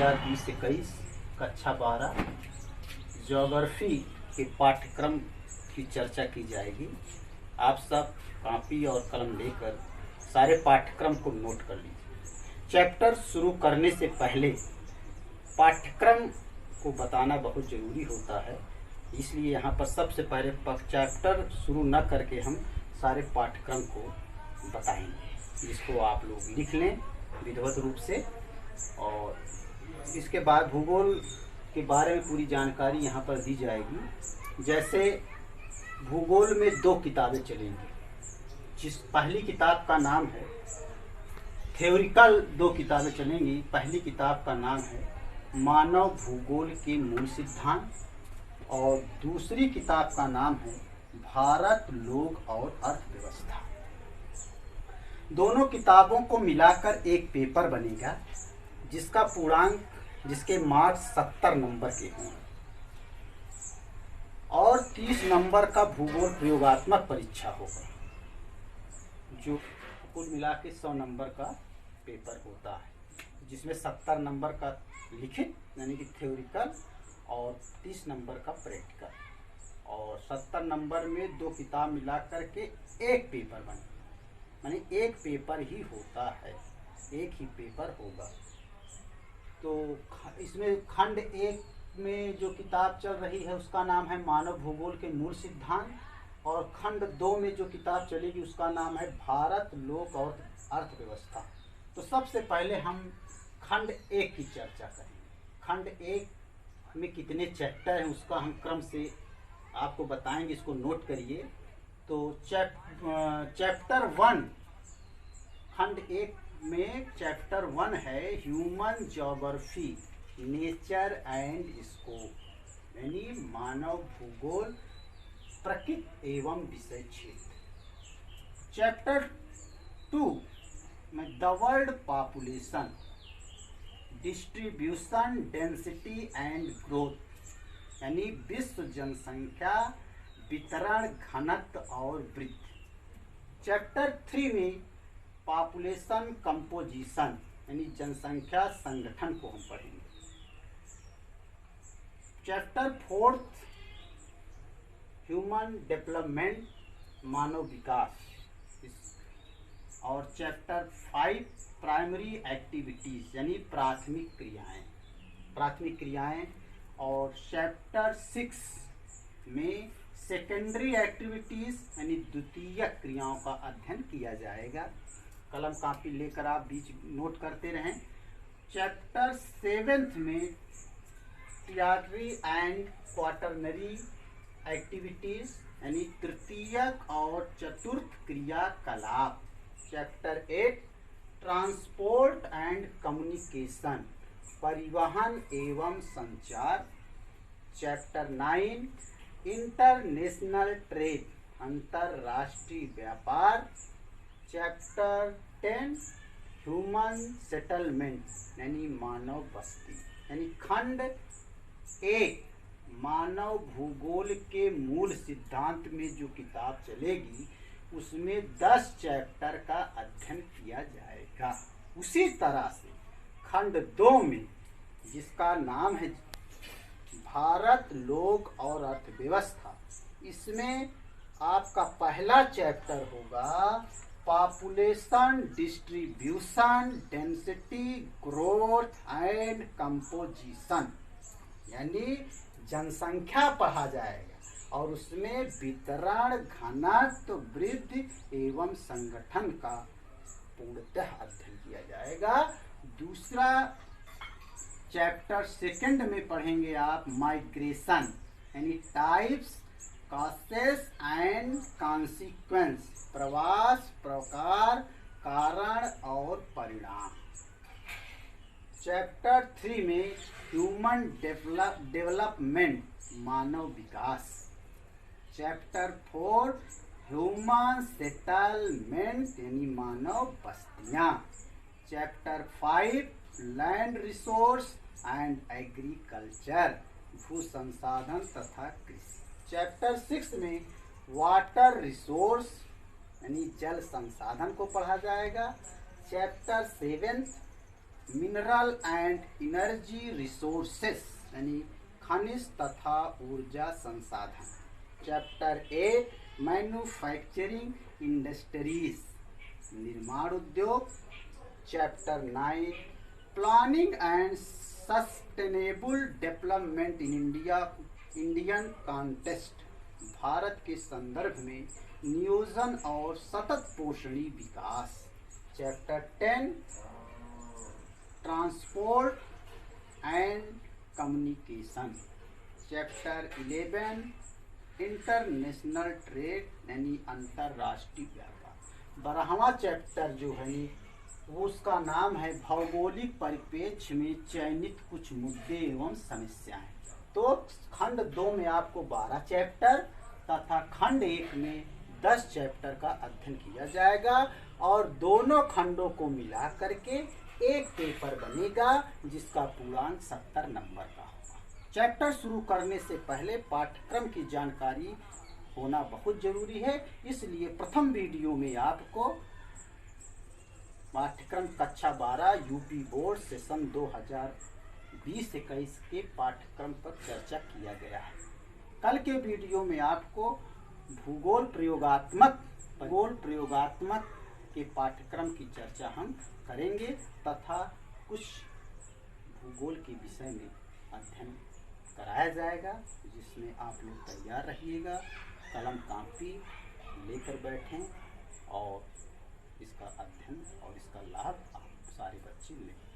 2020-21 कक्षा 12 ज्योग्राफी के पाठ्यक्रम की चर्चा की जाएगी। आप सब कॉपी और कलम लेकर सारे पाठ्यक्रम को नोट कर लीजिए। चैप्टर शुरू करने से पहले पाठ्यक्रम को बताना बहुत ज़रूरी होता है, इसलिए यहाँ पर सबसे पहले चैप्टर शुरू न करके हम सारे पाठ्यक्रम को बताएंगे, जिसको आप लोग लिख लें विधिवत रूप से। और इसके बाद भूगोल के बारे में पूरी जानकारी यहाँ पर दी जाएगी। जैसे भूगोल में 2 किताबें चलेंगी, जिस पहली किताब का नाम है थ्योरिकल 2 किताबें चलेंगी। पहली किताब का नाम है मानव भूगोल के मूल सिद्धांत और दूसरी किताब का नाम है भारत, लोक और अर्थव्यवस्था। दोनों किताबों को मिलाकर एक पेपर बनेगा, जिसका पूर्णांक जिसके मार्क्स 70 नंबर के हैं और 30 नंबर का भूगोल प्रयोगात्मक परीक्षा होगा, जो कुल मिला के 100 नंबर का पेपर होता है, जिसमें 70 नंबर का लिखित यानी कि थ्योरिकल और 30 नंबर का प्रैक्टिकल। और 70 नंबर में 2 किताब मिला करके एक पेपर बने, यानी एक पेपर ही होता है, एक ही पेपर होगा। तो इसमें खंड 1 में जो किताब चल रही है उसका नाम है मानव भूगोल के मूल सिद्धांत, और खंड 2 में जो किताब चलेगी उसका नाम है भारत, लोक और अर्थव्यवस्था। तो सबसे पहले हम खंड 1 की चर्चा करेंगे। खंड 1 में कितने चैप्टर हैं उसका हम क्रम से आपको बताएंगे, इसको नोट करिए। तो चैप्टर 1 खंड 1 में चैप्टर 1 है human geography, nature and scope, यानी मानव भूगोल, प्रकृति एवं विषय क्षेत्र। चैप्टर 2 में the world population, distribution, density and growth, यानी विश्व जनसंख्या, वितरण, घनत्व और वृद्धि। चैप्टर 3 में पॉपुलेशन कंपोजिशन, यानी जनसंख्या संगठन को हम पढ़ेंगे। चैप्टर 4 ह्यूमन डेवलपमेंट, मानव विकास। और चैप्टर 5 प्राइमरी एक्टिविटीज, यानी प्राथमिक क्रियाएं। और चैप्टर 6 में सेकेंडरी एक्टिविटीज, यानी द्वितीयक क्रियाओं का अध्ययन किया जाएगा। कलम कापी लेकर आप बीच नोट करते रहें। चैप्टर 7 में टर्शियरी एंड क्वाटरनरी एक्टिविटीज, यानी तृतीयक और चतुर्थ क्रियाकलाप। चैप्टर 8 ट्रांसपोर्ट एंड कम्युनिकेशन, परिवहन एवं संचार। चैप्टर 9 इंटरनेशनल ट्रेड, अंतरराष्ट्रीय व्यापार। चैप्टर 10 ह्यूमन सेटलमेंट, यानी मानव बस्ती। यानी खंड 1 मानव भूगोल के मूल सिद्धांत में जो किताब चलेगी उसमें 10 चैप्टर का अध्ययन किया जाएगा। उसी तरह से खंड 2 में, जिसका नाम है भारत, लोक और अर्थव्यवस्था, इसमें आपका पहला चैप्टर होगा population, distribution, density, growth and composition, यानी जनसंख्या पढ़ा जाएगा और उसमें वितरण, घनत्व, वृद्धि एवं संगठन का पूर्णतः अध्ययन किया जाएगा। दूसरा चैप्टर 2 में पढ़ेंगे आप माइग्रेशन, यानी टाइप्स, कॉसेस एंड कॉन्सिक्वेंस, प्रवास, प्रकार, कारण और परिणाम। चैप्टर 3 में ह्यूमन डेवलपमेंट, मानव विकास। चैप्टर 4 ह्यूमन सेटलमेंट, यानी मानव बस्तियां। Chapter 5 land resource and agriculture, भू संसाधन तथा कृषि। चैप्टर 6 में वाटर रिसोर्स, यानी जल संसाधन को पढ़ा जाएगा। Chapter 7 mineral and energy resources यानी खनिज तथा ऊर्जा संसाधन। चैप्टर 8 मैन्युफैक्चरिंग इंडस्ट्रीज निर्माण उद्योग। Chapter 9 planning and sustainable development in Indian context Bharat के संदर्भ में नियोजन और सतत पोषणी विकास। Chapter 10 transport and communication. Chapter 11 international trade यानी अंतर्राष्ट्रीय व्यापार। 12वां चैप्टर जो है वो उसका नाम है भौगोलिक परिप्रेक्ष्य में चयनित कुछ मुद्दे एवं समस्याएं। तो खंड 2 में आपको 12 चैप्टर तथा खंड 1 में 10 चैप्टर का अध्ययन किया जाएगा और दोनों खंडों को मिला करके एक पेपर बनेगा जिसका पूर्णांक 70 नंबर का होगा। चैप्टर शुरू करने से पहले पाठ्यक्रम की जानकारी होना बहुत जरूरी है, इसलिए प्रथम वीडियो में आपको पाठ्यक्रम कक्षा 12 यूपी बोर्ड सेशन 2020-21 के पाठ्यक्रम पर चर्चा किया गया है। कल के वीडियो में आपको भूगोल प्रयोगात्मक के पाठ्यक्रम की चर्चा हम करेंगे तथा कुछ भूगोल के विषय में अध्ययन कराया जाएगा, जिसमें आप लोग तैयार रहिएगा, कलम कापी लेकर बैठें और इसका अध्ययन और इसका लाभ आप सारे बच्चे लें।